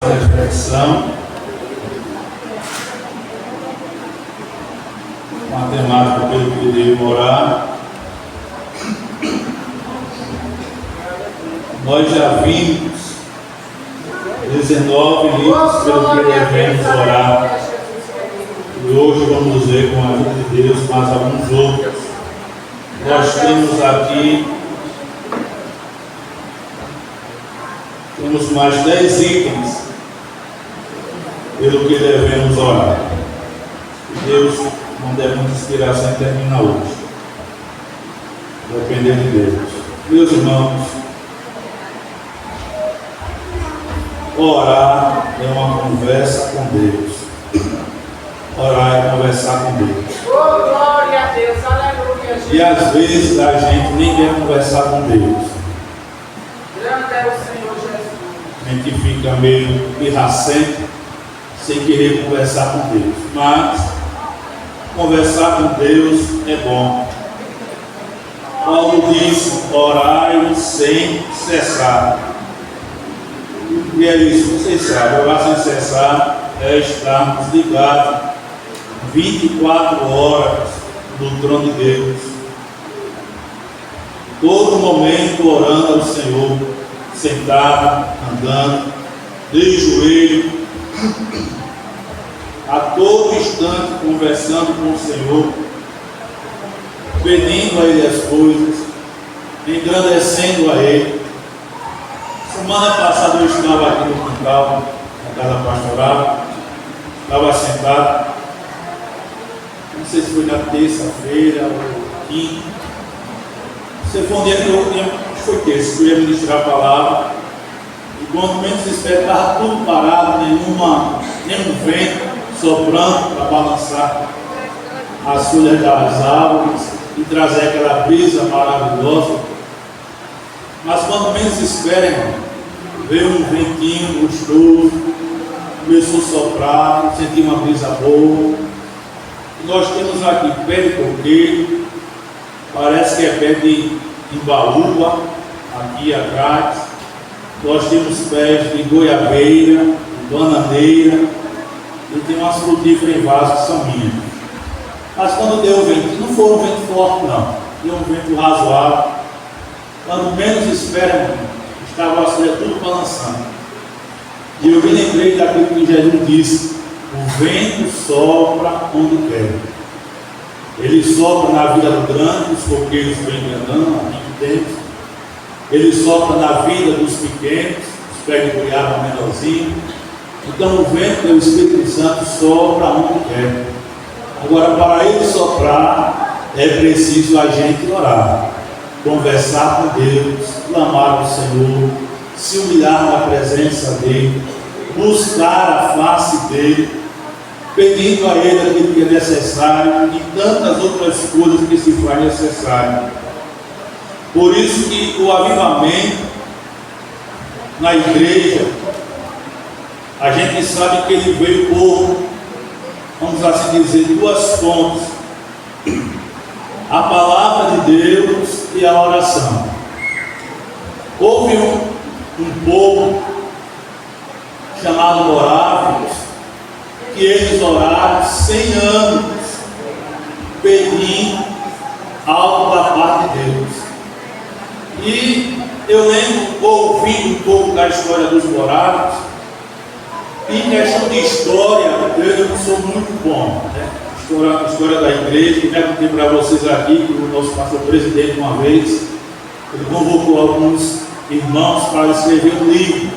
Reflexão, matemática pelo que devo orar. Nós já vimos 19 livros pelo que devemos orar, e hoje vamos ver com a ajuda de Deus mais alguns outros. Nós temos aqui mais 10 itens pelo que devemos orar. Se Deus não der muita inspiração, termina hoje. Depender de Deus. Meus irmãos, orar é uma conversa com Deus. Orar é conversar com Deus. Oh, glória a Deus, aleluia, Jesus. E às vezes a gente nem quer conversar com Deus. Grande é o Senhor Jesus. A gente fica meio pirracento, sem querer conversar com Deus. Mas conversar com Deus é bom. Paulo disse: orai sem cessar. E é isso, vocês sabem, orar sem cessar é estarmos ligados 24 horas no trono de Deus. Todo momento orando ao Senhor, sentado, andando, de joelho, a todo instante conversando com o Senhor, pedindo a Ele as coisas, engrandecendo a Ele. Semana passada eu estava aqui no quintal, na casa pastoral, estava sentado, não sei se foi na terça-feira ou quinta. Você foi um dia que foi terça, que eu ia ministrar a palavra, e quando menos espera, estava tudo parado, nenhum vento soprando para balançar as folhas das árvores e trazer aquela brisa maravilhosa. Mas quando menos espera, irmão, veio um ventinho gostoso, começou a soprar, senti uma brisa boa. E nós temos aqui pé de coqueiro, parece que é pé de imbaúba, aqui atrás. Nós temos pés de goiabeira, de bananeira, e tem umas frutíferas em vaso que são minhas. Mas quando deu o vento, não foi um vento forte não, deu um vento razoável. Quando menos espera, estava as folhas tudo balançando. E eu me lembrei daquilo que Jesus disse: o vento sopra onde quer. Ele sopra na vida do grande, os coqueiros vêm andando há muito tempo. Ele sopra na vida dos pequenos, os pés de goiaba menorzinhos. Então o vento do Espírito Santo sopra onde quer. Agora, para ele soprar, é preciso a gente orar, conversar com Deus, clamar ao Senhor, se humilhar na presença dEle, buscar a face dEle, pedindo a Ele aquilo que é necessário e tantas outras coisas que se faz necessário. Por isso que o avivamento na igreja, a gente sabe que ele veio por, vamos assim dizer, duas fontes: a palavra de Deus e a oração. Houve um povo chamado morávios, que eles oraram 100 anos pedindo algo da parte de Deus. E eu lembro, ouvindo um pouco da história dos morávios. Em questão de história, eu não sou muito bom, né? História da igreja. Eu já contei para vocês aqui que o nosso pastor presidente, uma vez, ele convocou alguns irmãos para escrever um livro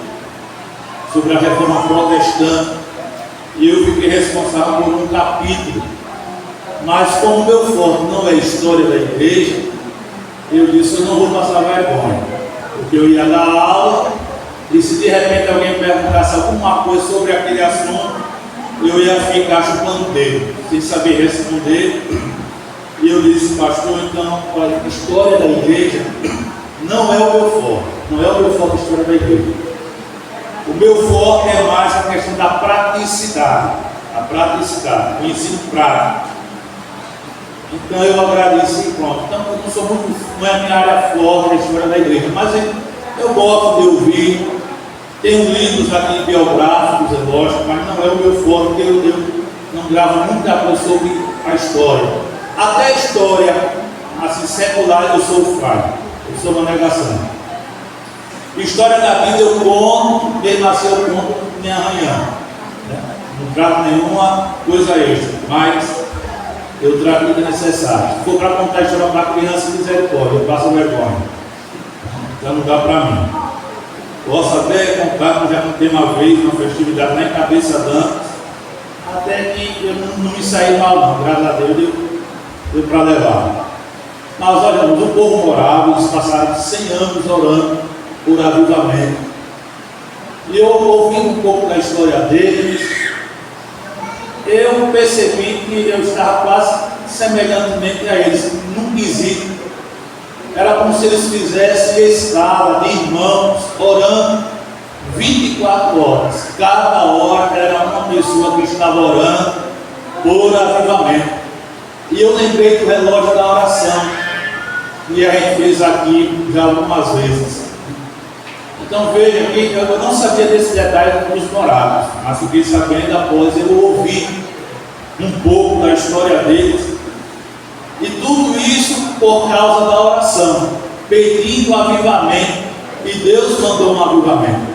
sobre a reforma protestante, e eu fiquei responsável por um capítulo. Mas como o meu foco não é história da igreja, eu disse: eu não vou passar vergonha, porque eu ia dar aula, e se de repente alguém perguntasse alguma coisa sobre aquele assunto, eu ia ficar chupando o dedo, sem saber responder. E eu disse: pastor, então, olha, história da igreja não é o meu foco, não é o meu foco a história da igreja. O meu foco é mais a questão da praticidade, o ensino prático. Então eu agradeci e pronto. Então eu não sou muito, não é a minha área forte a história da igreja, mas eu gosto de ouvir Tenho livros aqui biográficos, é lógico, mas não é o meu foco, porque eu não gravo muita coisa sobre a história. Até a história, assim, secular, eu sou falho, eu sou uma negação. História da Bíblia eu conto, mesmo assim eu conto me arranhando. Né? Não trago nenhuma coisa extra, mas eu trago o que é necessário. Se for para contar a história para criança, misericórdia, eu passo vergonha. Então não dá para mim. Posso até contar que já contei uma vez, uma festividade lá em Cabeça d'Antas, até que eu não me saí mal não, graças a Deus deu para levar. Mas olha, o povo morava, eles passaram 100 anos orando por avivamento. E eu ouvindo um pouco da história deles, eu percebi que eu estava quase semelhantemente a eles, num quesito. Era como se eles fizessem escala de irmãos orando 24 horas. Cada hora era uma pessoa que estava orando por avivamento. E eu lembrei do relógio da oração, e a gente fez aqui já algumas vezes. Então veja que eu não sabia desse detalhe dos morados, mas fiquei sabendo após eu ouvir um pouco da história deles. E tudo isso por causa da oração, pedindo avivamento. E Deus mandou um avivamento.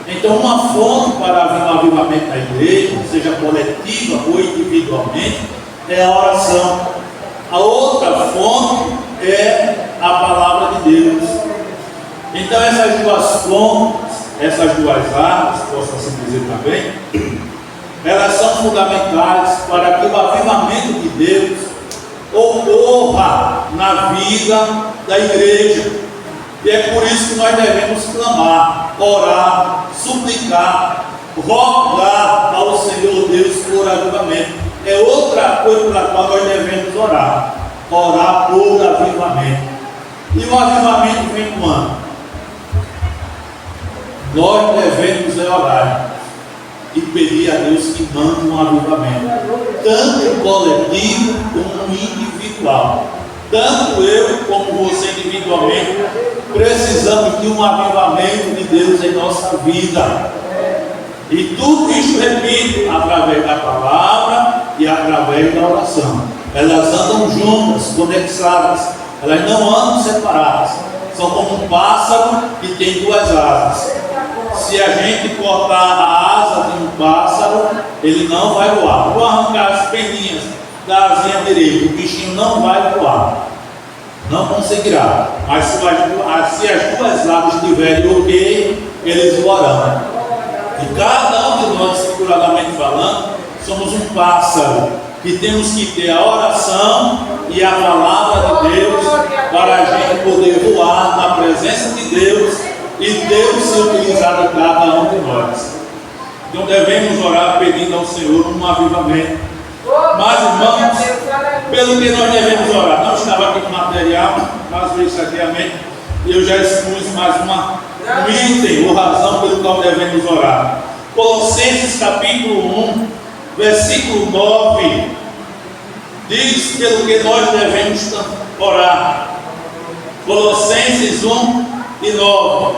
Então uma fonte para haver um avivamento na igreja, seja coletiva ou individualmente, é a oração. A outra fonte é a palavra de Deus. Então essas duas fontes, essas duas armas, posso assim dizer também, elas são fundamentais para que o avivamento de Deus ocorra na vida da igreja. E é por isso que nós devemos clamar, orar, suplicar, rogar ao Senhor Deus por avivamento. É outra coisa pela qual nós devemos orar por avivamento. E o avivamento vem quando? Nós devemos orar e pedir a Deus que mande um avivamento, tanto coletivo como individual. Tanto eu como você individualmente precisamos de um avivamento de Deus em nossa vida. E tudo isso, repito, através da palavra e através da oração. Elas andam juntas, conectadas, elas não andam separadas. São como um pássaro que tem duas asas. Se a gente cortar a asa de um pássaro, ele não vai voar. Vou arrancar as peninhas da asinha direita, o bichinho não vai voar, não conseguirá. Mas se as duas asas estiverem ok, eles voarão. E cada um de nós, figuradamente falando, somos um pássaro que temos que ter a oração e a palavra de Deus para a gente poder voar na presença de Deus e Deus ser utilizado em cada um de nós. Então devemos orar pedindo ao Senhor um avivamento. Mas, irmãos, pelo que nós devemos orar, não estava aqui no material, mas veio isso aqui a mente, e eu já expus mais um item ou razão pelo qual devemos orar. Colossenses capítulo 1, versículo 9, diz pelo que nós devemos orar. Colossenses 1 e 9.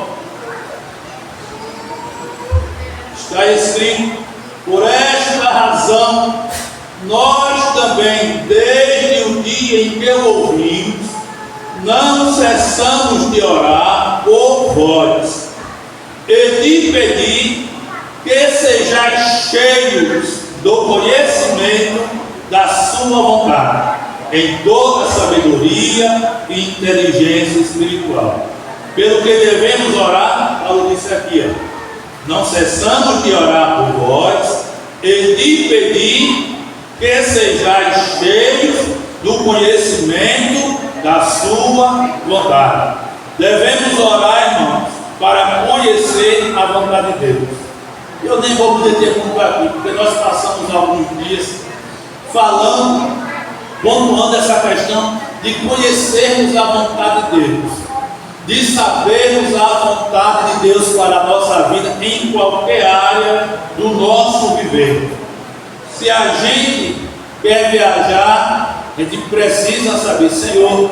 Está escrito: por esta razão, nós também, desde o dia em que o ouvimos, não cessamos de orar por vós e de pedir que sejais cheios do conhecimento da sua vontade, em toda sabedoria e inteligência espiritual. Pelo que devemos orar, Paulo disse aqui, não cessamos de orar por vós e de pedir que sejais cheios do conhecimento da sua vontade. Devemos orar, irmãos, para conhecer a vontade de Deus. Eu nem vou me deter muito aqui, porque nós passamos alguns dias falando, pontuando essa questão de conhecermos a vontade de Deus, de sabermos a vontade de Deus para a nossa vida em qualquer área do nosso viver. Se a gente quer viajar, a gente precisa saber, Senhor,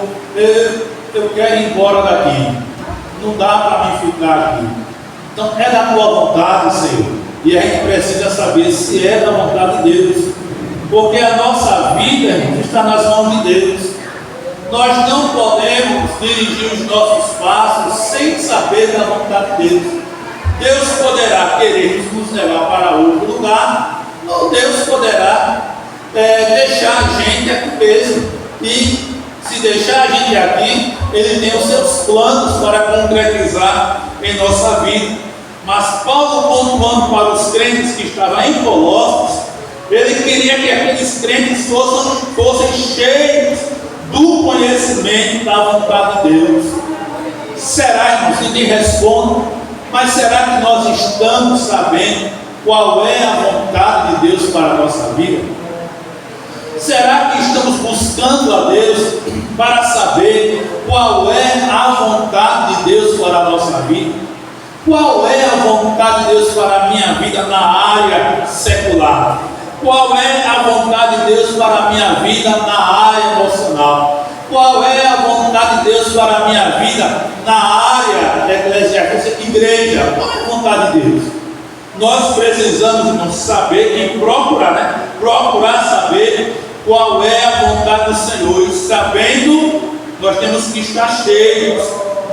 eu quero ir embora daqui, não dá para mim ficar aqui. Então é da tua vontade, Senhor. E a gente precisa saber se é da vontade de Deus. Porque a nossa vida, irmãos, está nas mãos de Deus. Nós não podemos dirigir os nossos passos sem saber da vontade de Deus. Deus poderá querer nos levar para outro lugar, ou Deus poderá deixar a gente aqui mesmo. E se deixar a gente aqui, Ele tem os seus planos para concretizar em nossa vida. Mas Paulo, pontuando para os crentes que estavam em Colossos, ele queria que aqueles crentes fossem cheios do conhecimento da vontade de Deus. Será, irmãos, que te respondo, mas será que nós estamos sabendo qual é a vontade de Deus para a nossa vida? Será que estamos buscando a Deus para saber qual é a vontade de Deus para a nossa vida? Qual é a vontade de Deus para a minha vida na área secular? Qual é a vontade de Deus para a minha vida na área emocional? Qual é a vontade de Deus para a minha vida na área eclesiástica, igreja? Qual é a vontade de Deus? Nós precisamos, irmãos, saber e procurar saber qual é a vontade do Senhor. E sabendo, nós temos que estar cheios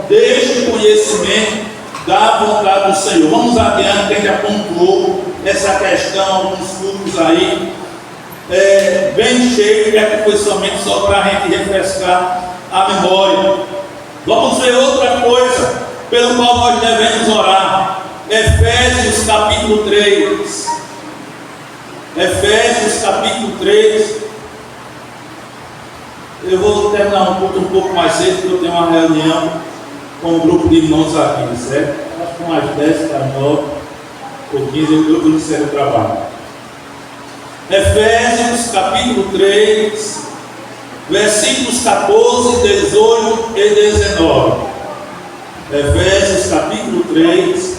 deste conhecimento da vontade do Senhor. Vamos adiante, que a gente já pontuou essa questão, alguns cultos aí, bem cheio, que foi somente só para a gente refrescar a memória. Vamos ver outra coisa pelo qual nós devemos orar. Efésios capítulo 3. Efésios capítulo 3. Eu vou terminar um pouco mais cedo, porque eu tenho uma reunião com um grupo de irmãos aqui, certo? Acho que umas 10 para 9 ou 15 eu encerro o trabalho. Efésios capítulo 3, versículos 14, 18 e 19. Efésios capítulo 3,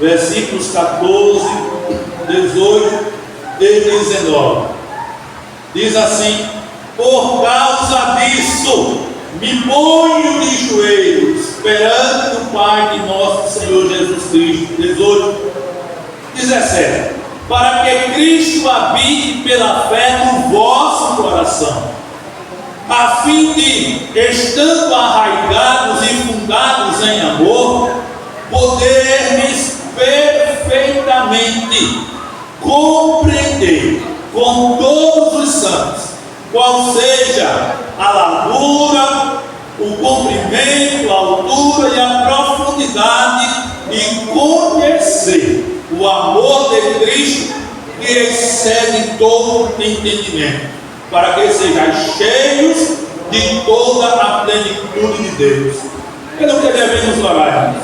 versículos 14, 18 e 19. Diz assim: por causa disso, me ponho de joelhos perante o Pai de nosso Senhor Jesus Cristo. 18, 17. Para que Cristo habite pela fé no vosso coração, a fim de, estando arraigados e fundados em amor, podermos perfeitamente compreender com todos os santos qual seja a largura, o comprimento, a altura e a profundidade, e conhecer o amor de Cristo que excede todo entendimento, para que sejais cheios de toda a plenitude de Deus. Pelo que devemos orar, irmãos?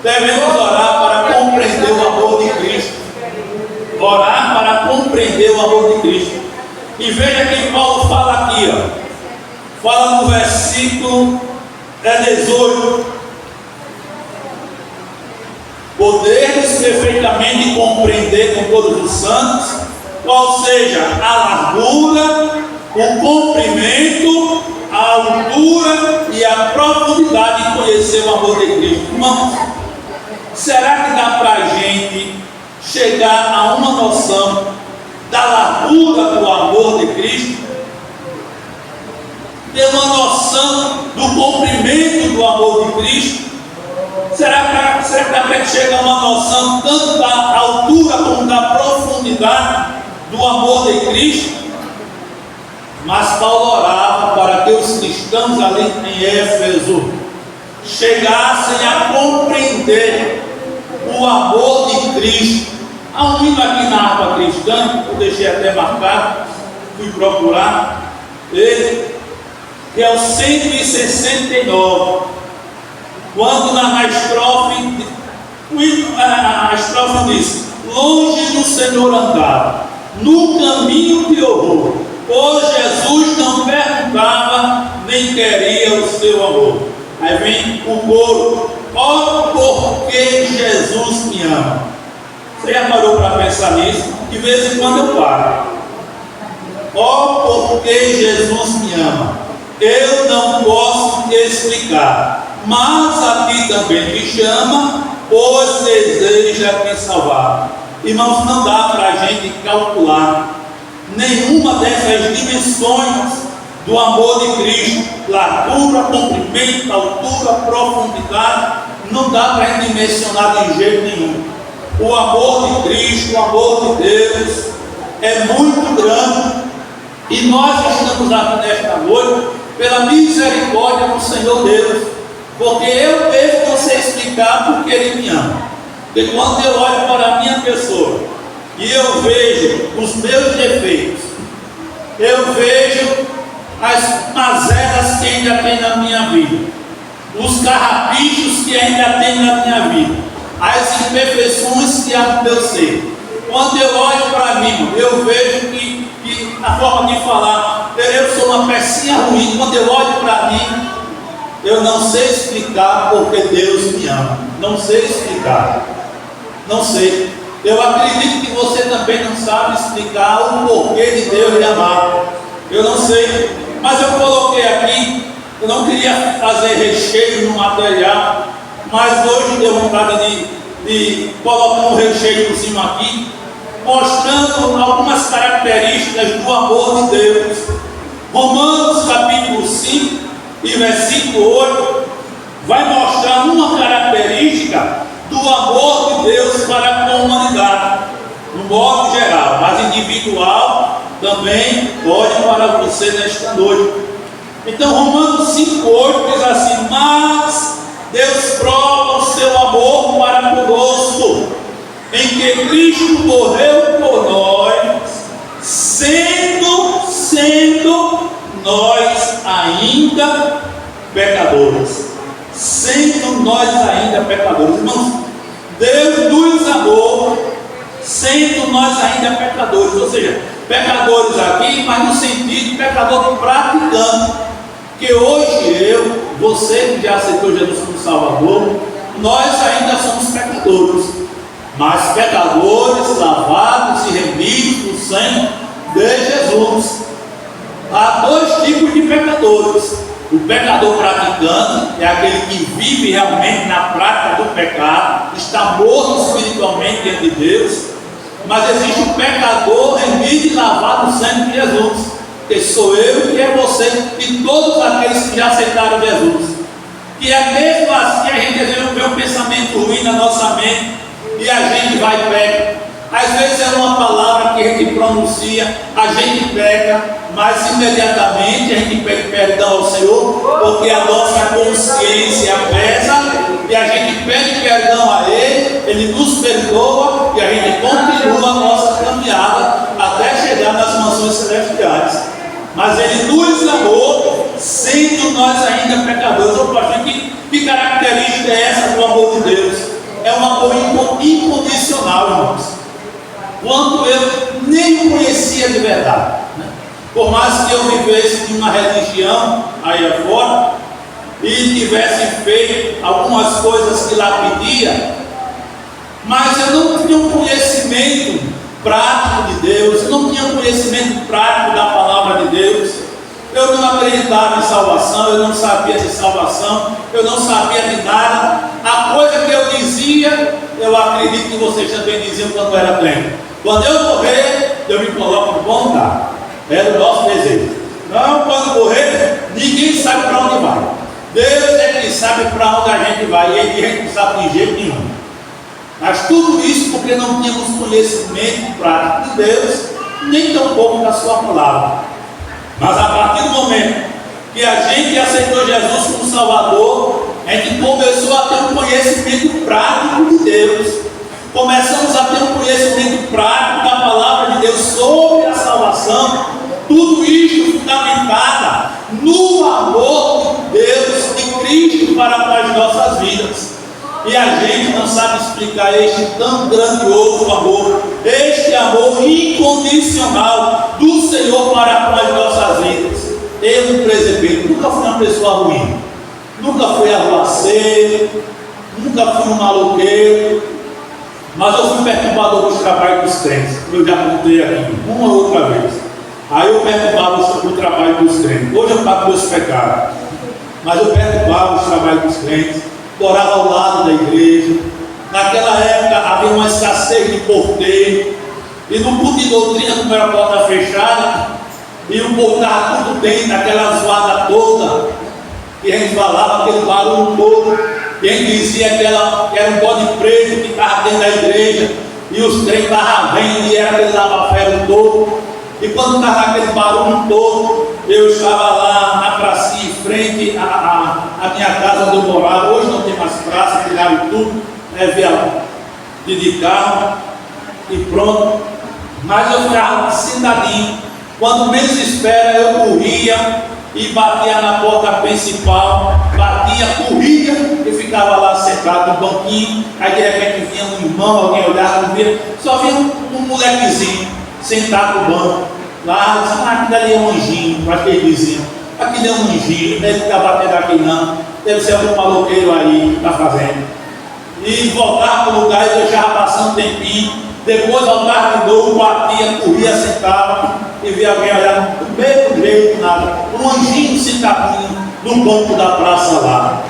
Devemos orar para compreender o amor de Cristo. Orar para compreender o amor de Cristo. E veja que Paulo fala aqui, fala no versículo 18: poderes perfeitamente compreender com todos os santos qual seja a largura, o comprimento, a altura e a profundidade de conhecer o amor de Cristo. Irmãos, será que dá para a gente chegar a uma noção da largura do amor de Cristo? Ter uma noção do comprimento do amor de Cristo? Será que a gente chega a uma noção tanto da altura como da profundidade do amor de Cristo? Mas Paulo orava para que os cristãos ali em Éfeso chegassem a compreender o amor de Cristo. Há um hino aqui na harpa cristã, eu deixei até marcado, fui procurar ele, que é o 169, quando na estrofe, a estrofe diz: longe do Senhor andava, no caminho de horror, pois Jesus não perguntava, nem queria o seu amor. Aí vem o coro: ó, porque Jesus me ama. Você já parou para pensar nisso? De vez em quando eu paro. Ó, porque Jesus me ama. Eu não posso explicar, mas a ti também me chama pois deseja me salvar. Irmãos, não dá para a gente calcular nenhuma dessas dimensões do amor de Cristo, largura, comprimento, altura, profundidade, não dá para a gente mencionar de jeito nenhum. O amor de Cristo, o amor de Deus é muito grande, e nós estamos aqui nesta noite pela misericórdia do Senhor Deus, porque eu devo você explicar porque Ele me ama. Porque quando eu olho para a minha pessoa e eu vejo os meus defeitos, eu vejo as mazelas que ainda tem na minha vida, os carrapichos que ainda tem na minha vida, as imperfeições que há no meu ser. Quando eu olho para mim, eu vejo que a forma de falar, eu sou uma pecinha ruim. Quando eu olho para mim, eu não sei explicar porque Deus me ama. Não sei explicar. Não sei. Eu acredito que você também não sabe explicar o porquê de Deus lhe amar. Eu não sei. Mas eu coloquei aqui, eu não queria fazer recheio no material, mas hoje deu vontade de colocar um recheiozinho aqui, mostrando algumas características do amor de Deus. Romanos capítulo 5 e versículo 8 vai mostrar uma característica do amor de Deus para com a humanidade, no modo geral, mas individual também pode para você nesta noite. Então Romanos 5,8 diz assim: mas Deus prova o seu amor para conosco, em que Cristo morreu por nós, sendo nós ainda pecadores. Sendo nós ainda pecadores. Irmãos, Deus nos amou, sendo nós ainda pecadores. Ou seja, pecadores aqui, mas no sentido de pecador praticante. Que hoje você que já aceitou Jesus como Salvador, nós ainda somos pecadores, mas pecadores lavados e remidos no sangue de Jesus. Há dois tipos de pecadores: o pecador praticante é aquele que vive realmente na prática do pecado, está morto espiritualmente diante de Deus. Mas existe o pecador remido e lavado no sangue de Jesus, que sou eu, que é você e todos aqueles que já aceitaram Jesus. Que é mesmo assim a gente vê um pensamento ruim na nossa mente e a gente vai e peca. Às vezes é uma palavra que a gente pronuncia, a gente peca, mas imediatamente a gente pede perdão ao Senhor, porque a nossa consciência pesa e a gente pede perdão a Ele, Ele nos perdoa e a gente continua a nossa caminhada até chegar nas mansões celestiais. Mas Ele nos amou, sendo nós ainda pecadores. Eu acho que característica é essa do amor de Deus? É um amor incondicional, irmãos. Quando eu nem conhecia de verdade, né? Por mais que eu vivesse em uma religião aí afora e tivesse feito algumas coisas que lá pedia, mas eu não tinha um conhecimento prático de Deus, eu não tinha um conhecimento prático da palavra de Deus. Eu não acreditava em salvação, eu não sabia de salvação, eu não sabia de nada. A coisa que eu dizia, eu acredito que vocês também diziam quando eu era crente: quando eu morrer, eu me coloco no bom lugar. Era o nosso desejo. Não, quando morrer, ninguém sabe para onde vai. Deus é que sabe para onde a gente vai, e Ele a gente não sabe de jeito nenhum. Mas tudo isso porque não tínhamos conhecimento prático de Deus, nem tampouco da Sua palavra. Mas a partir do momento que a gente aceitou Jesus como Salvador, a gente começou a ter um conhecimento prático de Deus. Começamos a ter um conhecimento prático da palavra de Deus sobre a salvação. Tudo isto fundamentada no amor de Deus, de Cristo para com as nossas vidas. E a gente não sabe explicar este tão grandioso amor, este amor incondicional do Senhor para com as nossas vidas. Eu, no presbítero, nunca fui uma pessoa ruim, nunca fui arruaceiro, nunca fui um maloqueiro, mas eu fui perturbador dos trabalhos dos crentes. Eu já contei aqui uma ou outra vez. Aí eu perturbava o trabalho dos crentes. Hoje eu pago meus pecados, mas eu perturbava os trabalhos dos crentes. Morava ao lado da igreja, Naquela época havia uma escassez de porteiro, e no culto de doutrina, como era a porta fechada, e o povo estava tudo dentro, aquela zoada toda, que a gente falava, aquele barulho todo, e a gente dizia que era um bode preto que estava dentro da igreja, e os trem estavam vendo, e era aquele lava-ferro todo. E quando estava aquele barulho todo, eu estava lá na pracinha em frente à minha casa onde eu morava. Hoje não tem mais praça, tiraram tudo, via de carro e pronto. Mas eu ficava sentadinho. Quando menos espera, eu corria e batia na porta principal, corria e ficava lá sentado no banquinho. Aí de repente vinha um irmão, alguém olhava, não via, só vinha um molequezinho sentado no banco. Lá, aqui dali é um anjinho, para aquele vizinho. Aqui é um anjinho, não deve ficar batendo aqui não. Deve ser algum maloqueiro aí que está fazendo. E voltava para o lugar e deixava passando um tempinho. Depois voltava de novo, batia, corria, sentava e via alguém olhar do mesmo jeito, nada. Um anjinho sentadinho no banco da praça lá.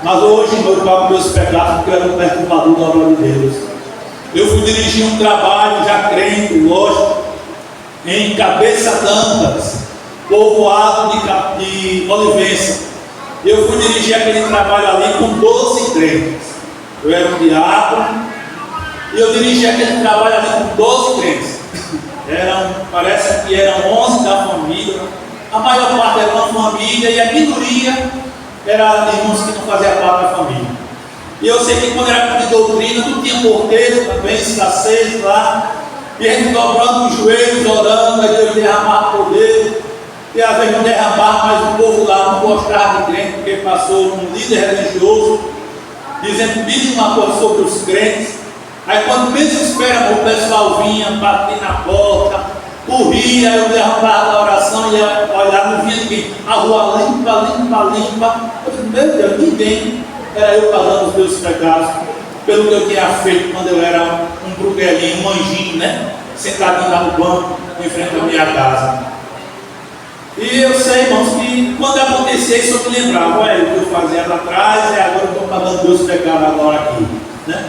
Mas hoje eu pago meus pecados porque eu era um perturbador da obra de Deus. Eu fui dirigir um trabalho, já crente, lógico, em Cabeça d'Antas, povoado de Olivença. Eu fui dirigir aquele trabalho ali com 12 crentes. Eu era um diácono e eu dirigi aquele trabalho ali com 12 crentes. Parece que eram 11 da família. A maior parte era uma família e a minoria era irmãos que não faziam parte da família. E eu sei que quando era de doutrina, não tinha porteiro também, escassez lá. E a gente dobrando os joelhos, orando, aí Deus derramar poder. E às vezes não derramar, mas o povo lá não gostava de crente, porque passou um líder religioso dizendo mil uma coisa sobre os crentes. Aí quando menos espera, o pessoal vinha, batia na porta, corria, eu derramava a oração e ia olhar, não via ninguém. A rua limpa, limpa, limpa. Eu disse, meu Deus, ninguém. Era eu pagando os meus pecados, pelo que eu tinha feito quando eu era um bruguelinho, um anjinho, né? Sentadinho lá no banco, em frente à minha casa. E eu sei, irmãos, que quando acontecia isso eu me lembrava, olha, o que eu fazia lá atrás, e agora eu estou pagando meus pecados agora aqui, né?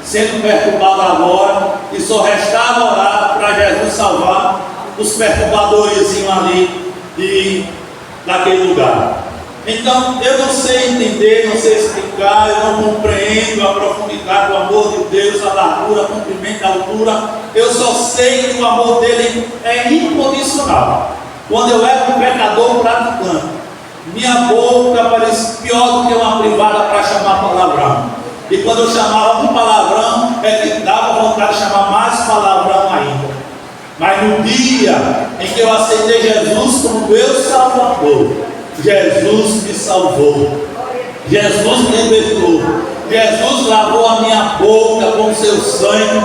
Sendo perturbado agora, e só restava orar para Jesus salvar os perturbadores ali daquele lugar. Então, eu não sei entender, não sei explicar, eu não compreendo a profundidade do amor de Deus, a largura, a comprimento, a altura. Eu só sei que o amor dele é incondicional. Quando eu era um pecador praticante, minha boca parecia pior do que uma privada para chamar palavrão. E quando eu chamava um palavrão, é que dava vontade de chamar mais palavrão ainda. Mas no dia em que eu aceitei Jesus como meu Salvador, Jesus me salvou, Jesus me libertou, Jesus lavou a minha boca com seu sangue,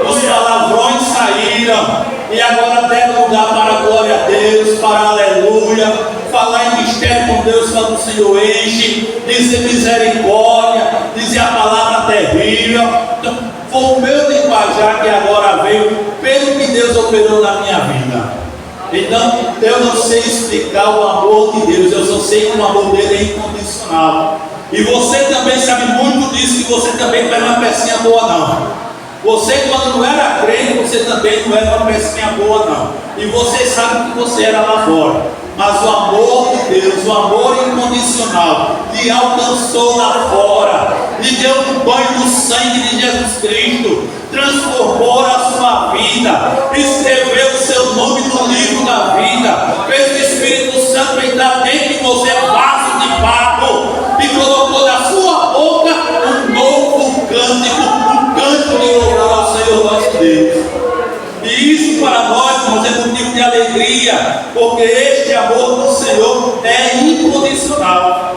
os palavrões saíram, e agora deram lugar para a glória a Deus, para a aleluia, falar em mistério com Deus quando o Senhor enche, dizer misericórdia, dizer a palavra terrível. Então, foi o meu linguajar que agora veio, pelo que Deus operou na minha vida. Então, eu não sei explicar o amor de Deus, eu só sei que o amor dele é incondicional. E você também sabe muito disso, que você também não era uma pecinha boa não. Você quando não era crente, você também não era uma pecinha boa não. E você sabe que você era lá fora. Mas o amor de Deus, o amor incondicional, lhe alcançou lá fora, lhe deu um banho no sangue de Jesus Cristo, transformou a sua vida, escreveu o seu nome no livro da vida, fez o Espírito Santo entrar dentro de você, vaso de barro, e colocou na sua boca um novo cântico, um cântico de louvor ao Senhor nosso Deus. E isso para nós, irmãos, é motivo de alegria, porque este amor do Senhor é incondicional.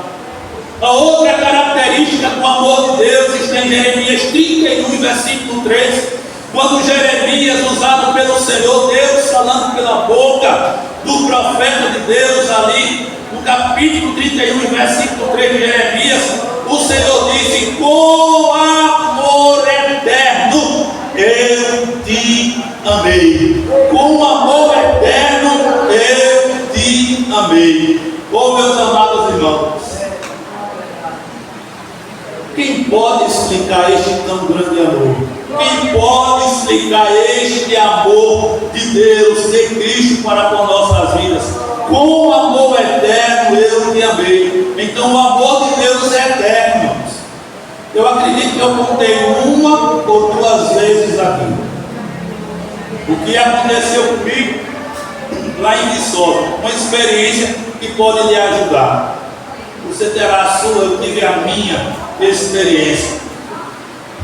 A outra característica do amor de Deus está em Jeremias 31, versículo 3, quando Jeremias, usado pelo Senhor, Deus falando pela boca do profeta de Deus ali, no capítulo 31, versículo 3 de Jeremias, o Senhor disse: com amor eterno eu te amei. Com amor eterno eu te amei. Oh, meus amados irmãos, quem pode explicar este tão grande amor? Quem pode explicar este amor de Deus, de Cristo para com nossas vidas? Com amor eterno eu te amei. Então o amor de Deus é eterno, irmãos. Eu acredito que eu contei uma ou duas vezes aqui o que aconteceu comigo lá em Viçosa, uma experiência que pode lhe ajudar. Você terá a sua, eu tive a minha experiência.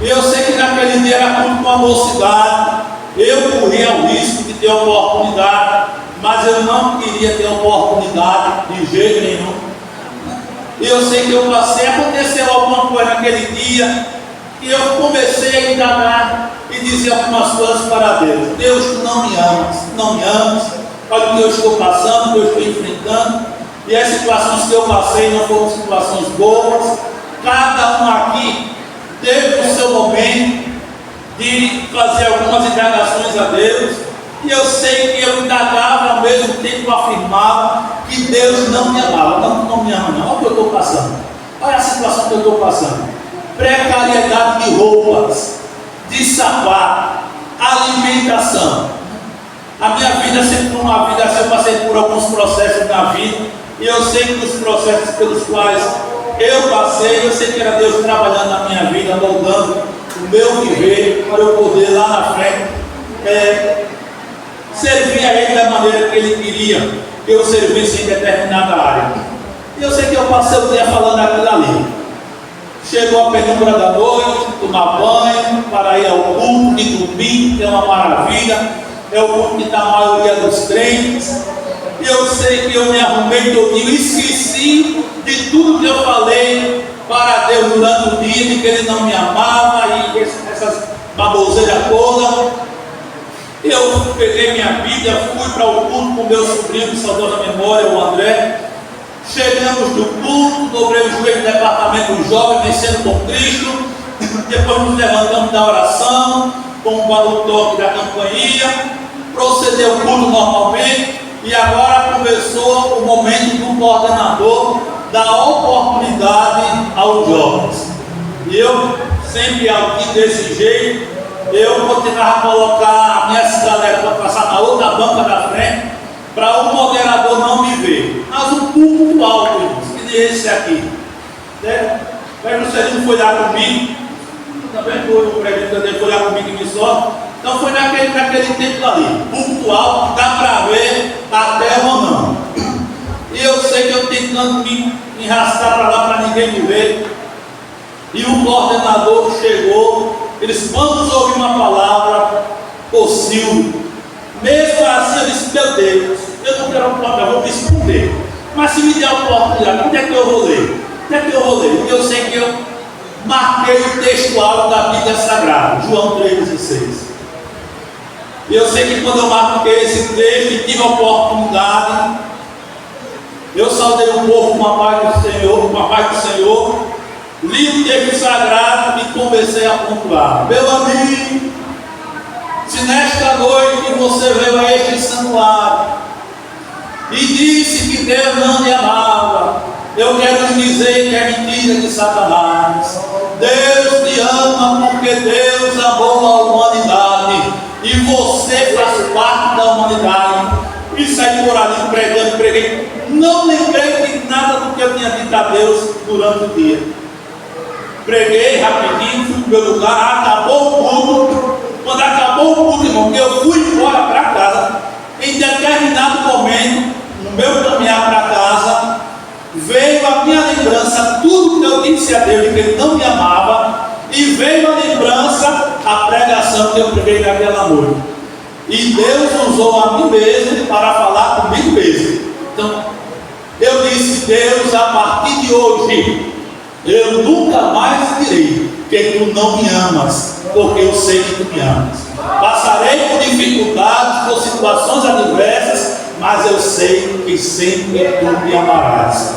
E eu sei que naquele dia era tudo com a mocidade, eu corria o risco de ter oportunidade, mas eu não queria ter oportunidade de jeito nenhum. E eu sei que eu passei, aconteceu alguma coisa naquele dia, e eu comecei a indagar e dizer algumas coisas para Deus. Deus, tu não me amas, não me amas, olha o que eu estou passando, o que eu estou enfrentando, e as situações que eu passei não foram situações boas. Cada um aqui teve o seu momento de fazer algumas indagações a Deus, e eu sei que eu indagava, ao mesmo tempo afirmava que Deus não me amava. Não me ama não, olha o que eu estou passando, olha a situação que eu estou passando: precariedade de roupas, de sapato, alimentação. A minha vida sempre foi uma vida assim, eu passei por alguns processos na vida, e eu sei que os processos pelos quais eu passei, eu sei que era Deus trabalhando na minha vida, moldando o meu viver, para eu poder lá na frente servir a Ele da maneira que Ele queria que eu servisse em determinada área. E eu sei que eu passei o dia falando aquilo ali. Chegou a penumbra da noite, tomar banho, para ir ao culto de domingo, que é uma maravilha, é o culto que está a maioria dos crentes. E eu sei que eu me arrumei todinho, esqueci de tudo que eu falei para Deus durante o dia, de que Ele não me amava e essas baboseiras todas. Eu peguei minha Bíblia, fui para o culto com meu sobrinho de saudosa memória, o André. Chegamos do culto, dobrei o joelho do departamento do jovem, vencendo com Cristo. Depois nos levantamos da oração, com o toque da campainha, procedeu o culto normalmente. E agora começou o momento do coordenador dar oportunidade aos jovens. E eu, sempre aqui desse jeito, eu vou tentar colocar a minha galera para passar na outra banca da frente, para o moderador não me ver. Mas um púlpito alto, irmãos, que nem esse aqui. Mas o Celino foi lá comigo, também foi o pregador dele, foi lá comigo em Viçosa. Então foi naquele tempo ali, púlpito alto, dá para ver até ou não. E eu sei que eu tentando me enrascar para lá para ninguém me ver. E o coordenador chegou, ele disse: vamos ouvir uma palavra por Silvio. Mesmo assim eu disse: meu Deus, eu não quero problema, eu vou me esconder. Mas se me der a oportunidade, onde é que eu vou ler? Onde é que eu vou ler? Porque eu sei que eu marquei o textual da Bíblia Sagrada, João 3,16. E eu sei que quando eu marquei esse texto e tive a oportunidade, eu saudei o povo com a paz do Senhor, li o texto sagrado e comecei a pontuar. Meu amigo, se nesta noite você veio a este santuário e disse que Deus não lhe amava, eu quero lhe dizer que é mentira de Satanás. Deus te ama porque Deus amou a humanidade e você faz parte da humanidade. E saí por ali pregando, preguei. Não lembrei de nada do que eu tinha dito a Deus durante o dia. Preguei rapidinho, fui para o meu lugar, acabou o culto. Quando acabou o culto, irmão, eu fui embora para casa. Em determinado momento, no meu caminhar para casa, veio a minha lembrança, tudo que eu disse a Deus, que Ele não me amava, e veio a lembrança, a pregação que eu preguei naquela noite. E Deus usou a mim mesmo para falar comigo mesmo. Então, eu disse: Deus, a partir de hoje, eu nunca mais direi que tu não me amas, porque eu sei que tu me amas. Passarei por dificuldades, por situações adversas, mas eu sei que sempre tu me amarás.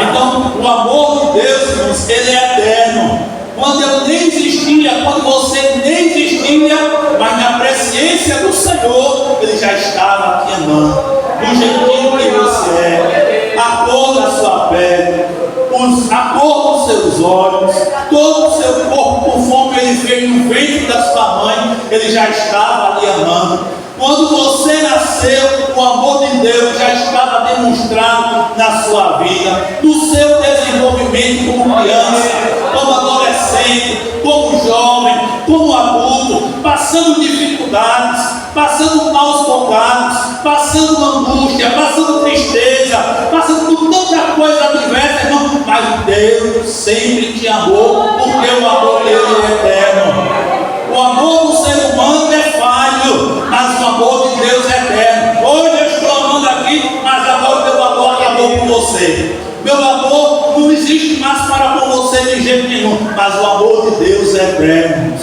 Então, o amor de Deus, irmãos, ele é eterno. Quando eu nem existia, quando você nem existia, mas na presciência do Senhor, Ele já estava te amando, do jeitinho que você é, a cor da sua pele, o a cor dos seus olhos, todo o seu corpo, conforme ele veio no ventre da sua mãe, ele já estava ali amando. Quando você nasceu, o amor de Deus já estava demonstrado na sua vida, no seu desenvolvimento como criança, como adolescente, como jovem, como adulto, passando dificuldades, passando maus bocados, passando angústia, passando tristeza, passando por tanta coisa adversa, irmão, mas Deus sempre te amou, porque o amor dele é eterno. O amor do ser humano é falho, mas o amor de Deus é eterno. Hoje eu estou amando aqui, mas agora meu amor acabou com você. Meu amor não existe mais para com você de jeito nenhum, mas o amor de Deus é eterno.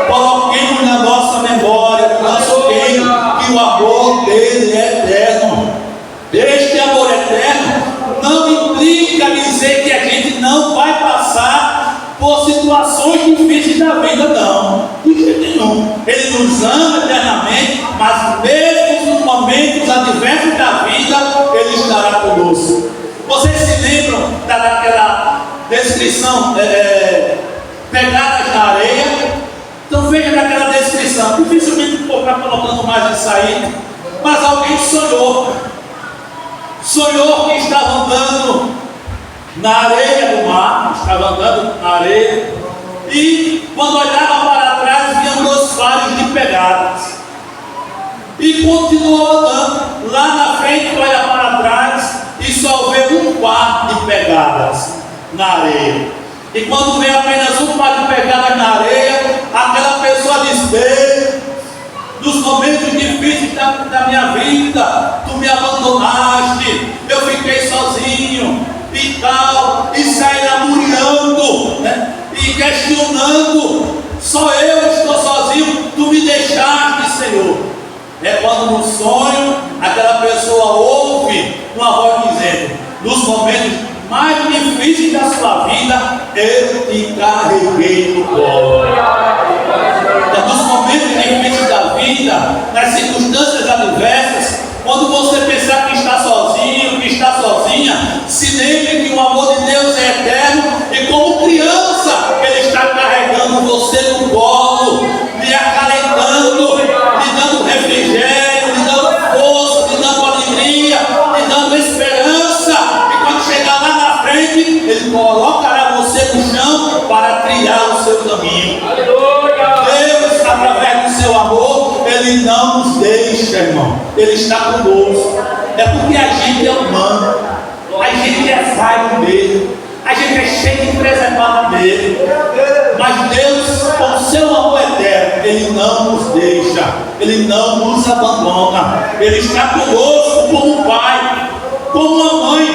Coloquemos na nossa memória, no nosso peito, que o amor dele é eterno. Este amor eterno não implica dizer que a gente não vai passar por situações difíceis da vida, não, de jeito nenhum. Ele nos ama eternamente, mas mesmo nos momentos adversos da vida, ele estará conosco. Vocês se lembram daquela descrição, pegadas na areia? Então veja daquela descrição, dificilmente vou estar colocando mais isso aí, mas alguém sonhou que estava andando na areia do mar, estava andando na areia, e quando olhava para trás, viam 2 faros de pegadas, e continuou andando. Lá na frente, olha para trás, e só vê 1 par de pegadas na areia. E quando vê apenas 1 par de pegadas na areia, aquela pessoa diz: Deus, nos momentos difíceis da minha vida, tu me abandonaste, eu fiquei sozinho e tal, e sai lamuriando, né? E questionando: só eu estou sozinho, tu me deixaste, Senhor. É quando no sonho aquela pessoa ouve uma voz dizendo: nos momentos mais difíceis da sua vida, eu te carreguei no colo. Nos momentos difíceis da vida, nas circunstâncias adversas, quando você pensar que está sozinho, que está sozinha, se lembre que o amor de Deus é eterno, e como criança, Ele está carregando você no colo, lhe acalentando, lhe dando refrigério, lhe dando força, lhe dando alegria, lhe dando esperança. E quando chegar lá na frente, Ele colocará você no chão para trilhar o seu caminho. Deus, através do seu amor, Ele não nos deixa, irmão. Ele está conosco. É porque a gente é humano, a gente é falho dele, a gente é cheio de preservado dele. Mas Deus, com o seu amor eterno, Ele não nos deixa, Ele não nos abandona. Ele está conosco como um pai, como uma mãe.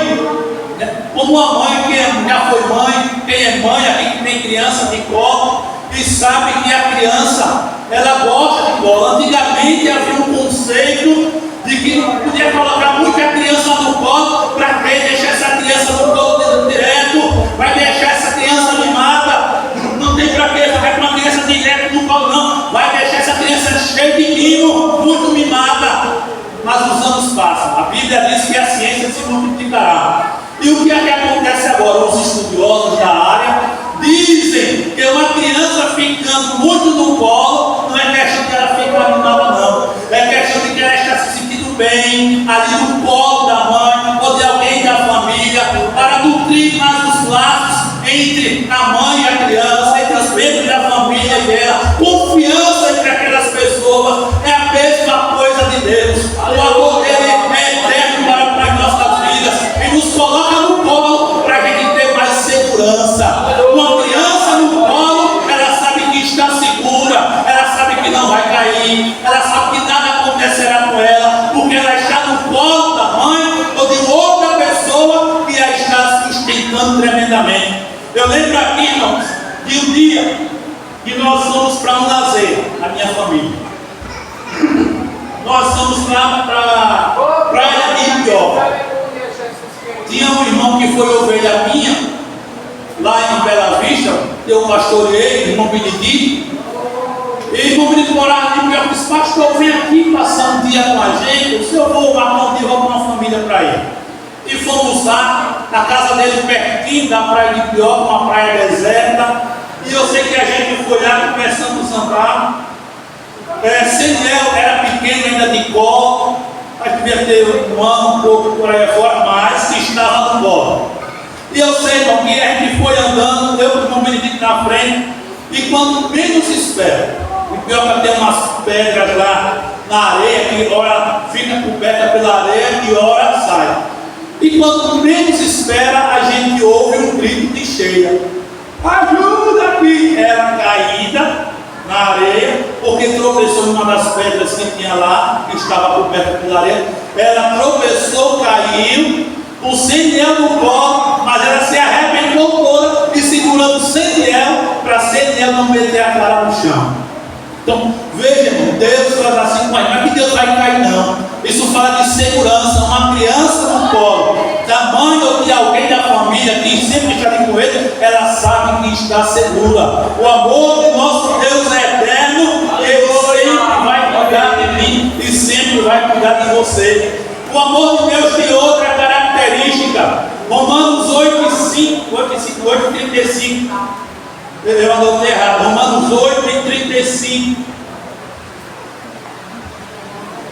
Como uma mãe que já foi mãe, quem é mãe aqui que tem criança de colo, e sabe que a criança, ela gosta de colo. Antigamente havia um conceito de que não podia colocar muita criança no colo. Para quê? Deixar essa criança no colo direto, vai deixar essa criança mimada. Não tem para quê ficar com uma criança direto no colo, não. Vai deixar essa criança cheia de mimo, muito mimada. Mas os anos passam, a Bíblia diz que a ciência se multiplicará. E o que é que acontece agora? Os estudiosos da área dizem que uma criança ficando muito no colo não é questão de ela ficar animada, não. É questão de que ela está se sentindo bem ali no colo da mãe ou de alguém da família, para nutrir mais os laços entre a mãe e a criança, entre os membros da família dela. Confiança entre aquelas pessoas é a mesma coisa de Deus. O amor dele é eterno para as nossas vidas e nos coloca no colo para a gente ter mais segurança. Uma criança no colo, ela sabe que está segura, ela sabe que não vai cair, ela sabe que nada acontecerá com ela, porque ela está no colo da mãe ou de outra pessoa que a está sustentando tremendamente. Eu lembro aqui, irmãos, de um dia que nós fomos para um lazer, a minha família. Nós fomos para a praia de Ibió. Tinha um irmão que foi ovelha minha, lá em Bela Vista, eu pastoreei, irmão Benedito. E irmão Benedito morava em Ibió. Eu disse: pastor, vem aqui passar um dia com a gente. Eu disse: eu vou marcar um dia, vou com uma família para ir. E fomos lá, na casa dele pertinho da praia de Pioca, uma praia deserta. E eu sei que a gente foi lá, começamos a andar. Seniel era pequeno ainda de colo, mas devia ter um ano, um pouco por aí fora, mas que estava no colo. E eu sei, irmão, que a gente foi andando, eu com o menino na frente, e quando menos espera, e pior que tem umas pedras lá na areia, que ora fica coberta pela areia e ora sai. E quando menos espera, a gente ouve um grito de cheia: ajuda aqui! Era caída na areia, porque tropeçou em uma das pedras que tinha lá, que estava coberta pela areia. Ela tropeçou, caiu, o Seniel no colo, mas ela se arrebentou toda e segurando o Seniel para Seniel não meter a cara no chão. Então, veja, irmão, Deus faz assim com a gente, não é que Deus vai cair, não. Isso fala de segurança. Uma criança no colo da mãe ou de alguém da família que sempre está ali com ele, ela sabe que está segura. O amor de nosso Deus é eterno, ele sempre vai cuidar de mim e sempre vai cuidar de você. O amor de Deus tem outra característica. Romanos 8:35. Eu anotei errado. Romanos 8:35.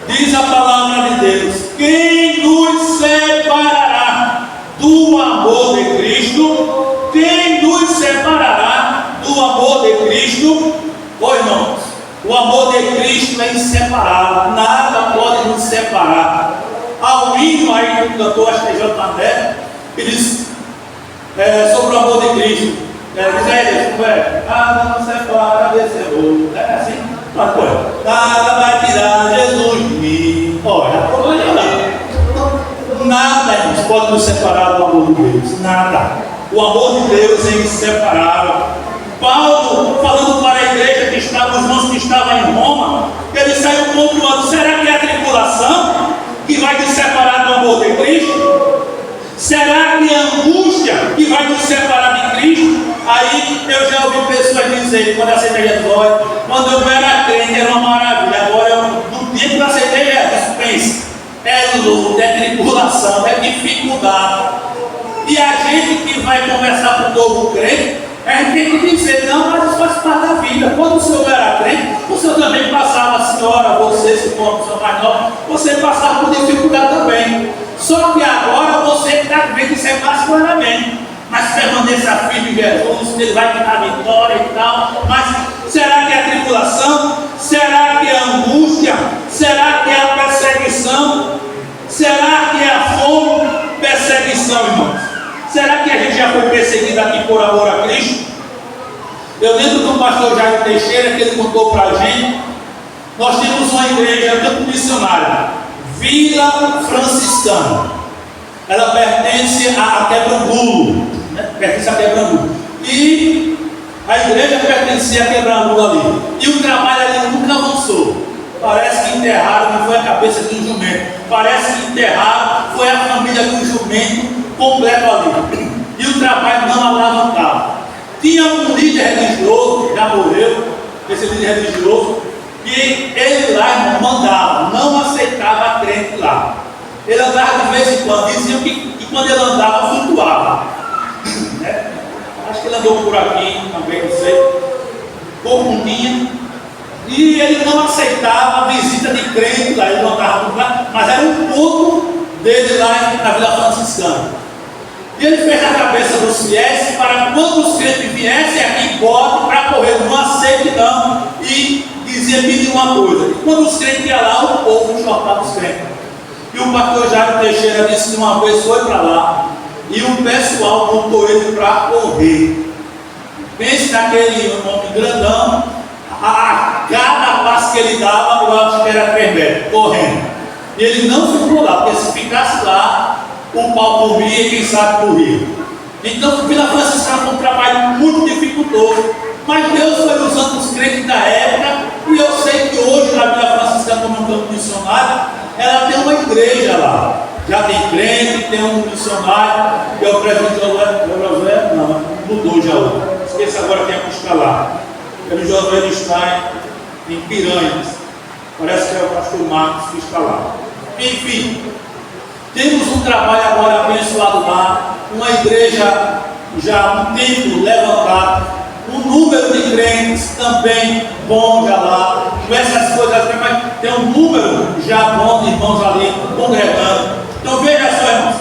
Diz a palavra de Deus: quem nos separará do amor de Cristo? Quem nos separará do amor de Cristo? Ô irmãos, o amor de Cristo é inseparável. Nada pode nos separar. Há um hino aí do cantor, acho que é J. que diz sobre o amor de Cristo. Nada não separa desse amor. É assim? Nada vai tirar Jesus de mim. Olha, nada, irmãos, pode nos separar do amor de Deus. Nada. O amor de Deus é inseparável. Paulo, falando para a igreja que estava, os irmãos que estavam em Roma, ele saiu pontuando: será que é a tribulação que vai nos separar do amor de Cristo? Será que é a angústia que vai nos separar de Cristo? Aí eu já ouvi pessoas dizerem, quando aceitei Jesus, quando eu era crente era uma maravilha, agora no dia que eu aceitei Jesus, pense, é luta, é tribulação, é dificuldade. E a gente que vai conversar com o novo crente, a gente tem que dizer: não, mas isso faz parte da vida. Quando o senhor era crente, o senhor também passava, a senhora, você, se for uma pessoa mais nova, você passava por dificuldade também. Só que agora você está vendo isso é mais claramente. Mas permaneça firme em Jesus, ele vai te dar vitória e tal. Mas será que é a tribulação? Será que é a angústia? Será que é a perseguição? Será que é a fome? Perseguição, irmãos. Será que a gente já foi perseguido aqui por amor a Cristo? Eu lembro do pastor Jair Teixeira, que ele contou para a gente. Nós temos uma igreja, campo missionário, Vila Franciscana. Ela pertence a Quebrangulo, né? Pertence a Quebrangulo. E a igreja pertencia a Quebrangulo ali. E o trabalho ali nunca avançou. Parece que enterraram, não foi a cabeça de um jumento. Parece que enterraram, foi a família do jumento completo ali. E o trabalho não alavancava. Tinha um líder religioso, já morreu, esse líder religioso, que ele lá, irmão, mandava, não aceitava crente lá. Ele andava de vez em quando, diziam que quando ele andava, flutuava. Acho que ele andou por aqui também, não sei, corcundinha. E ele não aceitava a visita de crente lá, ele não andava por lá, mas era um ponto dele lá na Vila Franciscana. E ele fez a cabeça dos fiéis para quando os crentes viessem aqui, bote para correr, não aceite não. E dizia: pedir uma coisa. E quando os crentes iam lá, o povo enxotava os crentes. E o pastor Jairo Teixeira disse que uma vez foi para lá e o pessoal botou ele para correr. Pense naquele homem grandão, a cada passo que ele dava, eu acho que era 3 metros, correndo. E ele não ficou lá, porque se ficasse lá, o pau comia e quem sabe morria. Então, Vila Franciscana foi um trabalho muito dificultoso. Mas Deus foi usando os crentes da época. E eu sei que hoje, na Vila Franciscana, como um campo missionário, ela tem uma igreja lá. Já tem crente, tem um missionário, que é o presbítero Josué, não, mudou já hoje. Esqueça agora quem é buscar lá. O Josué está em Piranhas. Parece que é o pastor Marcos que está lá. Enfim. Temos um trabalho agora abençoado lá, uma igreja já, um templo levantado, um número de crentes também bom já lá, com essas coisas, mas tem um número já bom de irmãos ali congregando. Então veja só, irmãos,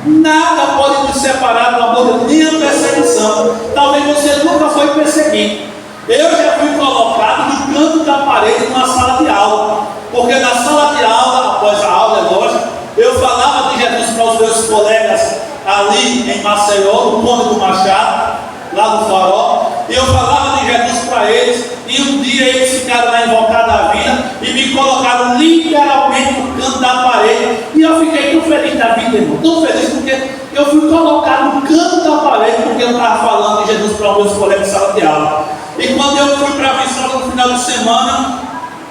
nada pode nos separar do amor de Deus, nem a perseguição. Talvez você nunca foi perseguido. Eu já fui colocado no canto da parede numa sala de aula, porque na sala de aula, após a aula, é lógico, eu falava de Jesus para os meus colegas ali em Maceió, no Conde do Machado, lá no Farol, e eu falava de Jesus para eles, e um dia eles ficaram lá invocados da vida e me colocaram literalmente no canto da parede, e eu fiquei tão feliz da vida, irmão, tão feliz porque eu fui colocado no canto da parede porque eu estava falando de Jesus para os meus colegas de sala de aula. E quando eu fui para a Viçosa no final de semana,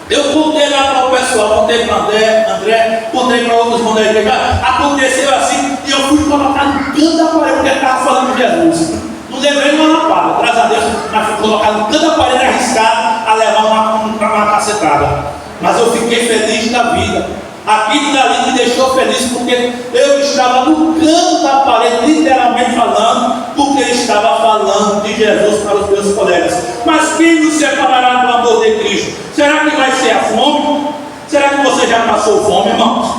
eu contei lá para o pessoal, contei para o André, contei para outros irmãos da igreja, aconteceu assim, e eu fui colocado no canto da parede porque eu estava falando de Jesus. Não levei uma lapada, graças a Deus, mas fui colocado no canto da parede arriscado a levar uma cacetada. Mas eu fiquei feliz da vida. Aquilo dali me deixou feliz porque eu estava no canto da parede, literalmente falando, porque eu estava falando de Jesus para os meus colegas. Mas quem nos separará do amor de Cristo? Será que vai ser a fome? Será que você já passou fome, irmãos?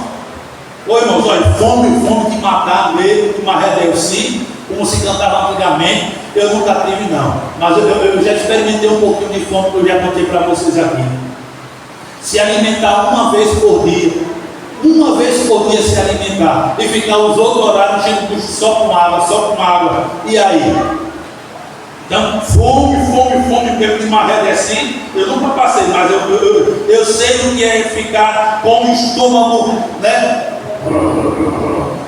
Ô irmãos, olha, fome de matar mesmo, de maré Delci, como se cantava antigamente, eu nunca tive não. Mas eu já experimentei um pouquinho de fome que eu já contei para vocês aqui. Se alimentar uma vez por dia se alimentar e ficar os outros horários enchendo só com água, e aí? Então, fome mesmo de maré descendo, eu nunca passei, mas eu sei o que é ficar com o estômago, né?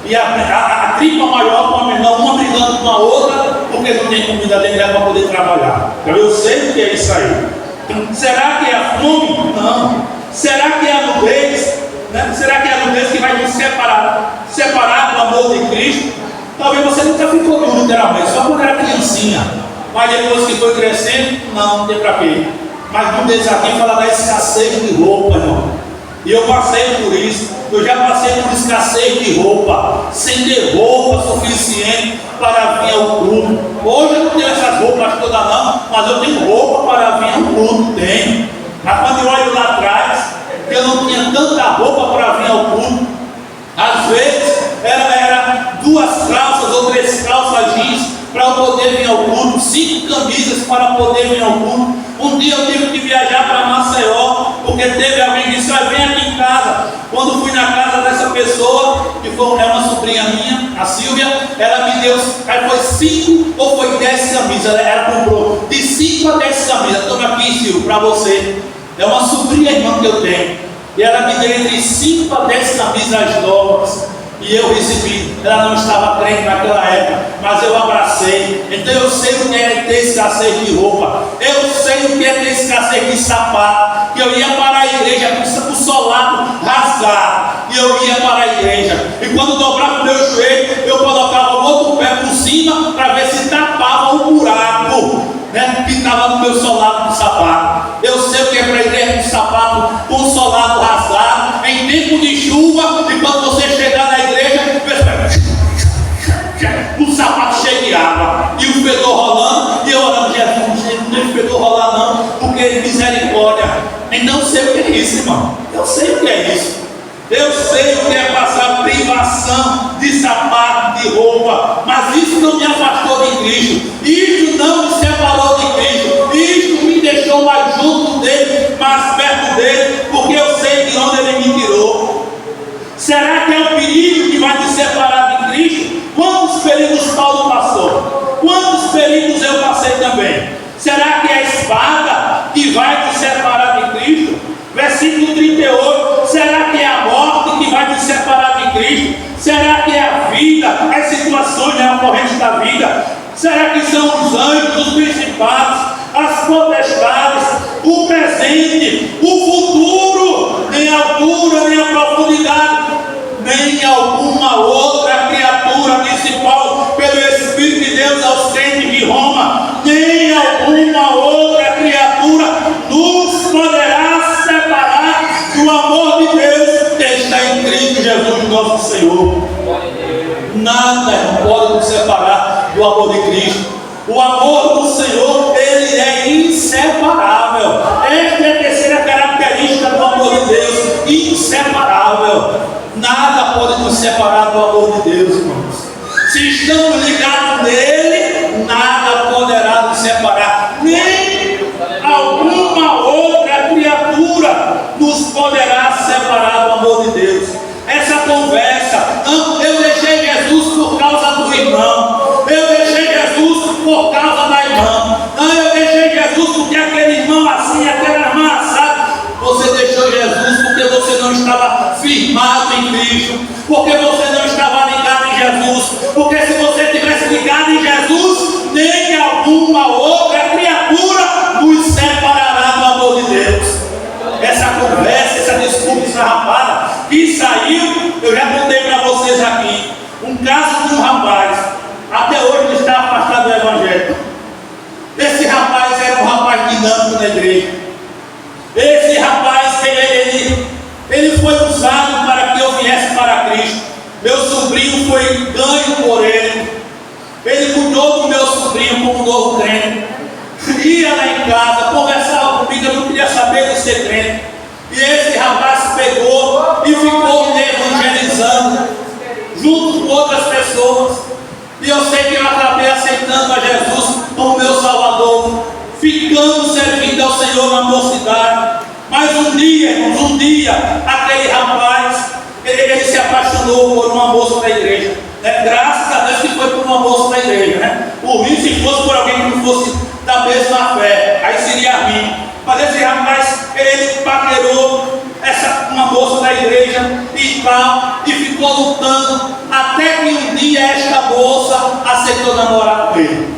E a tripa maior com a menor, uma brigando com a outra, porque não tem comida dentro dela para poder trabalhar. Então eu sei o que é isso aí. Então, será que é a fome? Não. Será que é a nudez? Né? Será que é a nudez que vai nos separar do amor de Cristo? Talvez você nunca ficou nu literalmente, só quando era criancinha. Mas depois que foi crescendo, não tem para quê. Mas nudez aqui fala da escassez de roupa, irmão. E eu passei por isso. Eu já passei por escassez de roupa, sem ter roupa suficiente para vir ao culto. Hoje eu não tenho essas roupas todas não, mas eu tenho roupa para vir ao culto, tenho. Mas quando eu olho lá atrás, eu não tinha tanta roupa para vir ao culto. Às vezes era 2 calças ou 3 calças jeans para eu poder vir ao culto, 5 camisas para poder vir ao culto. Um dia eu tive que viajar para Maceió, porque teve alguém que disse: vem aqui em casa. Quando fui na casa dessa pessoa, que é uma sobrinha minha, a Silvia, ela me deu, aí foi 5 ou foi 10 camisas, ela comprou de 5 a 10 camisas. Toma aqui, Silvia, para você. É uma sobrinha irmã que eu tenho, e ela me deu entre 5 a 10 camisas novas. E eu recebi. Ela não estava crente naquela época, mas eu abracei. Então eu sei o que é ter escassez de roupa, eu sei o que é ter escassez de sapato. Que eu ia para a igreja com o solado rasgado, e eu ia para a igreja, e quando dobrava o meu joelho, eu colocava o outro pé por cima para ver se tapava o buraco, né, que estava no meu solado do sapato. Eu sei o que é para a igreja com sapato com o solado rasgado em tempo de chuva, e quando você chegar na igreja, o sapato cheio de água e o fedor rolando, e eu orando: Jesus, não tem fedor rolar não, porque misericórdia. Então eu sei o que é isso, irmão. Eu sei o que é isso. Eu sei o que é passar privação de sapato, de roupa, mas isso não me afastou de Cristo, isso não me separou de Cristo, isso me deixou mais junto dele, mais perto dele, porque eu sei de onde ele me tirou. Será que é o perigo que vai me separar de Cristo? Quantos perigos Paulo passou? Quantos perigos eu passei também? Será que é a espada que vai me separar de Cristo? Versículo 38, será que é a morte que vai me separar de Cristo? Será que é a vida, as situações recorrentes da vida? Será que são os anjos, os principados, as potestades, o presente, o futuro? Nem a altura, nem a profundidade, nem alguma outra criatura, disse Paulo, pelo Espírito de Deus aos crentes de Roma, nem alguma outra criatura nos poderá separar do amor de Deus que está em Cristo Jesus, nosso nós do Senhor. Nada não pode nos separar do amor de Cristo. O amor do Senhor, ele é inseparável. Esta é a terceira característica do amor de Deus, inseparável. Nada pode nos separar do amor de Deus, irmãos. Se estamos ligados nele, nada poderá nos separar. Nem alguma outra criatura nos poderá separar do amor de Deus. Essa conversa, não, eu deixei Jesus por causa do irmão, eu deixei Jesus por causa da irmã, não, eu deixei Jesus porque aquele irmão assim, aquela irmã assada. Você deixou Jesus porque você não estava firmado em Cristo, porque você não estava ligado em Jesus, porque se você tivesse ligado em Jesus, nem alguma outra criatura nos separará do amor de Deus. Essa conversa, essa desculpa esfarrapada que saiu, eu já contei para vocês aqui, um caso de um rapaz, até hoje ele está afastado do Evangelho. Esse rapaz era um rapaz dinâmico na igreja. Esse rapaz, ele foi usado para que eu viesse para Cristo. Meu sobrinho foi ganho por ele. Ele cuidou do meu sobrinho como novo crente. Ia lá em casa, conversava comigo, eu não queria saber de ser crente. E esse rapaz pegou e ficou me evangelizando, junto com outras pessoas. E eu sei que eu acabei aceitando a Jesus como meu Salvador, ficando servindo ao Senhor na mocidade. Mas um dia, aquele rapaz, ele se apaixonou por uma moça da igreja. Graças a Deus que foi por uma moça da igreja, né? Por mim, se fosse por alguém que não fosse da mesma fé, aí seria mim. Mas esse rapaz, ele paquerou uma moça da igreja e tal, e ficou lutando, até que um dia esta moça aceitou namorar com ele.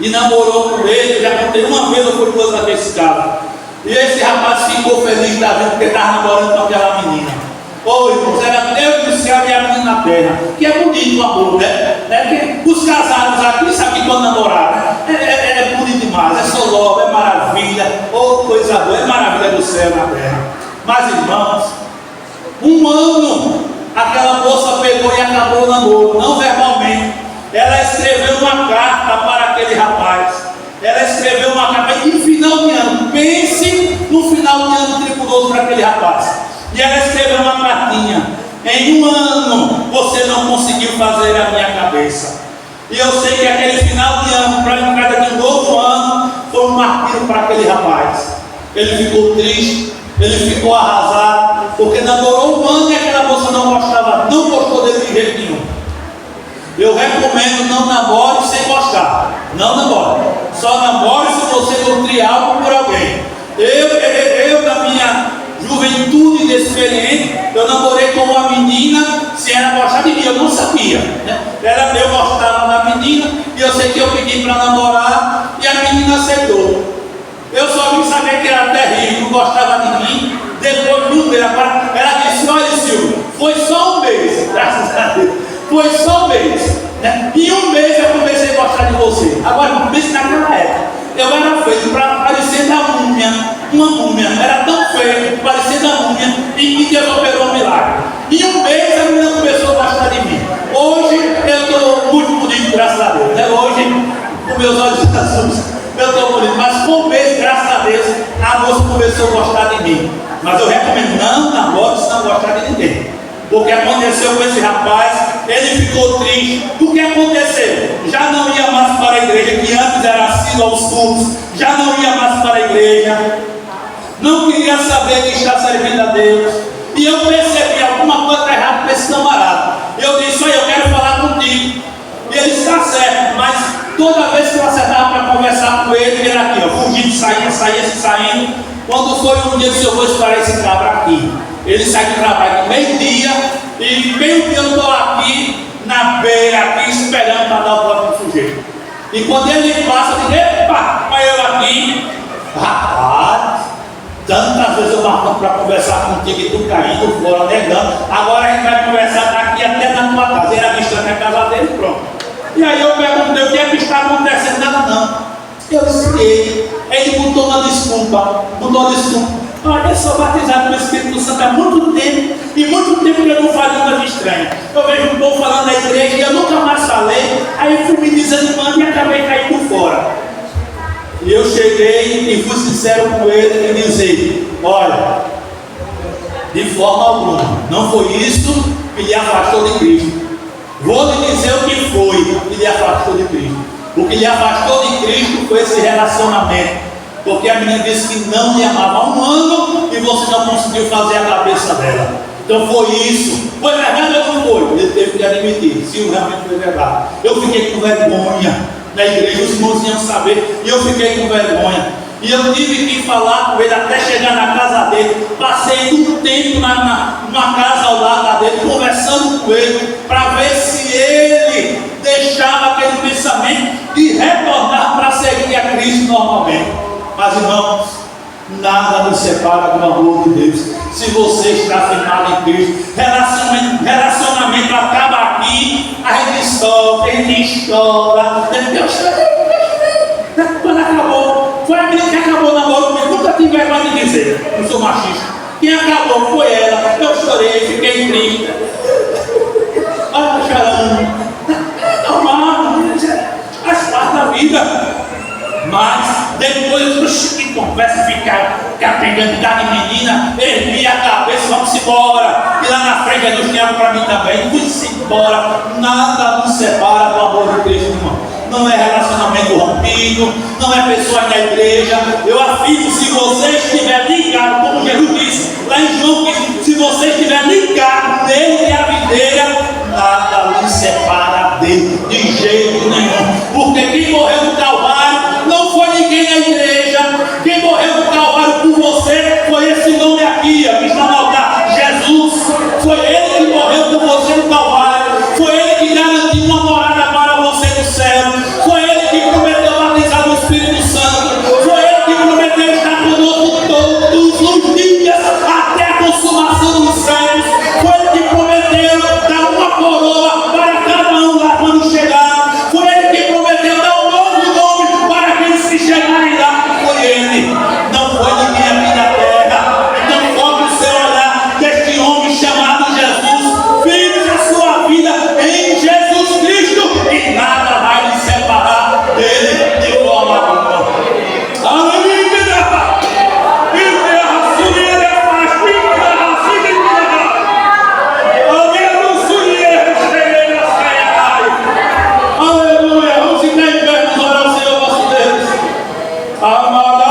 E namorou com ele, já contei uma vez, eu fui coisa desse cara. E esse rapaz ficou feliz da vida porque estava namorando com aquela menina. Ô irmãos, era Deus do céu e a menina na terra. Que é bonito o amor, né? Que os casados aqui, sabe que quando namorar, né? É bonito demais, é soló, é maravilha, ô coisa boa, é maravilha do céu na terra. Mas irmãos, um ano aquela moça pegou e acabou o namoro, não verbalmente. Ela escreveu uma carta para aquele rapaz. Ela escreveu uma carta em final de ano. Pense no final de ano tribuloso para aquele rapaz. E ela escreveu uma cartinha: em um ano você não conseguiu fazer a minha cabeça. E eu sei que aquele final de ano, para a entrada de um novo ano, foi um martírio para aquele rapaz. Ele ficou triste, ele ficou arrasado, porque namorou um ano e aquela moça não gostou dele de jeito nenhum. Eu recomendo, não namore sem gostar. Não namore. Só namore se você nutrir algo por alguém. Eu da minha juventude inexperiente, eu namorei com uma menina sem ela gostar de mim, eu não sabia, né? Eu gostava da menina e eu sei que eu pedi para namorar e a menina aceitou. Eu só vim saber que era terrível, não gostava de mim. Depois de um mês, ela disse: olha Silvio, foi só um mês, graças a Deus, foi só um mês, né? Em um mês eu comecei a gostar de você. Agora, um mês naquela época, eu era feio para parecer da múmia, uma múmia, era tão feio, parecendo a múmia, e Deus operou um milagre. Em um mês a menina começou a gostar de mim. Hoje eu estou muito bonito, graças a Deus, né? Hoje, com meus olhos azuis, eu estou bonito, mas com um mês, graças a Deus, a moça começou a gostar de mim. Mas eu recomendo, não namore se não gostar de ninguém. O que aconteceu com esse rapaz, ele ficou triste. O que aconteceu? Já não ia mais para a igreja, que antes era assíduo aos cultos, já não ia mais para a igreja, não queria saber que está servindo a Deus. E eu percebi alguma coisa errada com esse camarada. Eu disse: olha, eu quero falar contigo. E ele está certo, mas toda vez que eu acertava para conversar com ele, ele era aqui, ó, fugindo, saindo. Quando foi um dia que eu vou esperar esse cabra aqui, ele sai do trabalho meio-dia e meio-dia eu estou aqui na beira, aqui esperando para dar o próximo sujeito. E quando ele passa, eu digo: epa, olha eu aqui, rapaz, tantas vezes eu marcando para conversar contigo e tu caindo fora, negando. Agora a gente vai conversar daqui até na tua casa. Ele avistando a casa dele, pronto. E aí eu perguntei: o que é que está acontecendo? Nada não. Eu disse: ele botou uma desculpa, Olha, eu sou batizado no Espírito Santo há muito tempo, e muito tempo que eu não falo coisa estranha. Eu vejo um povo falando na igreja e eu nunca mais falei, aí eu fui me desanimando e acabei caindo fora. E eu cheguei e fui sincero com ele e disse: olha, de forma alguma, não foi isso que lhe afastou de Cristo. Vou lhe dizer o que foi que lhe afastou de Cristo. O que lhe afastou de Cristo foi esse relacionamento. Porque a menina disse que não lhe amava há um ano e você não conseguiu fazer a cabeça dela. Então foi isso. Foi verdade ou não foi? Ele teve que admitir. Se realmente foi verdade. Eu fiquei com vergonha na igreja, os irmãos iam saber, e eu fiquei com vergonha. E eu tive que falar com ele até chegar na casa dele. Passei um tempo numa casa ao lado dele, conversando com ele, para ver se ele deixava aquele pensamento de retornar para seguir a Cristo normalmente. Mas irmãos, nada nos separa do amor de Deus. Se você está firmado em Cristo, relacionamento acaba aqui, a gente sofre, a gente chora. Eu chorei. Quando acabou, foi a menina que acabou o namoro comigo. Nunca tive vergonha de dizer, não sou machista. Quem acabou foi ela. Eu chorei, fiquei triste. Olha, chorando. É normal, faz parte da vida. Mas depois que conversa, ficar pegando de menina, ergui a cabeça, vamos embora. E lá na frente Deus tem algo para mim também. Vamos embora. Nada nos separa do amor de Cristo, irmão. Não é relacionamento rompido, não é pessoa na igreja. Eu afirmo, se você estiver ligado, como Jesus disse lá em João 15, se você estiver ligado nele e a videira, nada nos separa dele, de jeito nenhum. Porque quem morreu no Calvário não foi ninguém na igreja. Quem morreu no Calvário por você foi esse nome aqui, que está no altar, Jesus. Foi ele que morreu por você no Calvário. Foi ele que garantiu uma morada para você no céu. Foi ele que prometeu batizar no Espírito Santo. Foi ele que prometeu estar conosco todos os dias até a consumação dos séculos. Foi ele que prometeu dar uma coroa para cada um lá quando chegar. Foi ele que prometeu dar um novo nome para aqueles que chegarem lá. Foi ele, não foi ninguém aqui na terra. Então foque o seu olhar deste homem chamado Jesus. Vive a sua vida em Jesus Cristo e nada vai lhe separar dele de forma alguma. Aleluia! Aleluia! Vamos ficar em pé para orar ao Senhor nosso Deus. Amada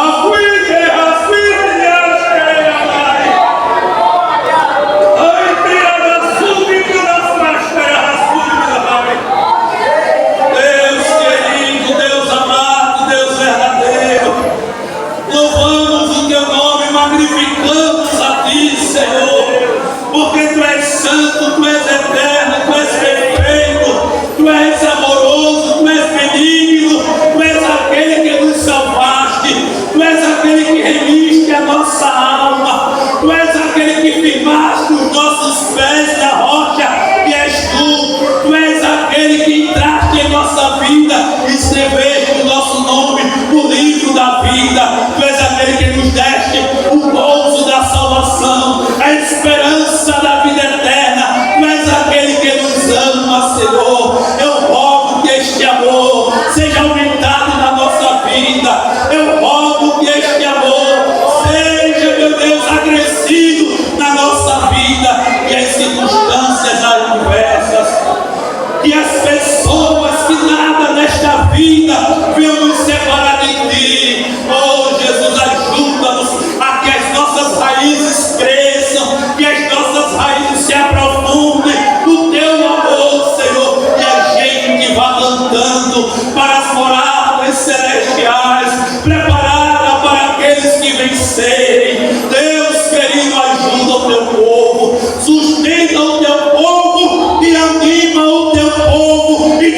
Deus querido, Deus amado, Deus verdadeiro, louvamos o teu nome, magnificamos a ti, Senhor, porque tu és santo, tu és eterno, tu és perfeito, tu és amoroso, tu és benigno, tu és aquele que nos salvaste, tu és aquele que remiste a nossa alma, tu és aquele que firmaste os nossos pés na rocha, que és tu és aquele que entraste em nossa vida, escreveste o nosso nome no livro da vida, tu és aquele que nos deste o gozo da salvação, a esperança da vida eterna, tu és aquele que nos ama, Senhor. Eu rogo que este amor seja aumentado na nossa vida, eu rogo que este amor seja, meu Deus, acrescido na nossa vida, que as circunstâncias adversas, que as pessoas que nada nesta vida venham nos separar de ti. Oh Jesus, ajuda-nos a que as nossas raízes cresçam, que as nossas raízes se aprofundem no teu amor, Senhor, e a gente vá andando para as moradas celestiais, preparada para aqueles que vencerem. Deus querido, ajuda o teu povo, sustenta o teu povo e anima o teu povo e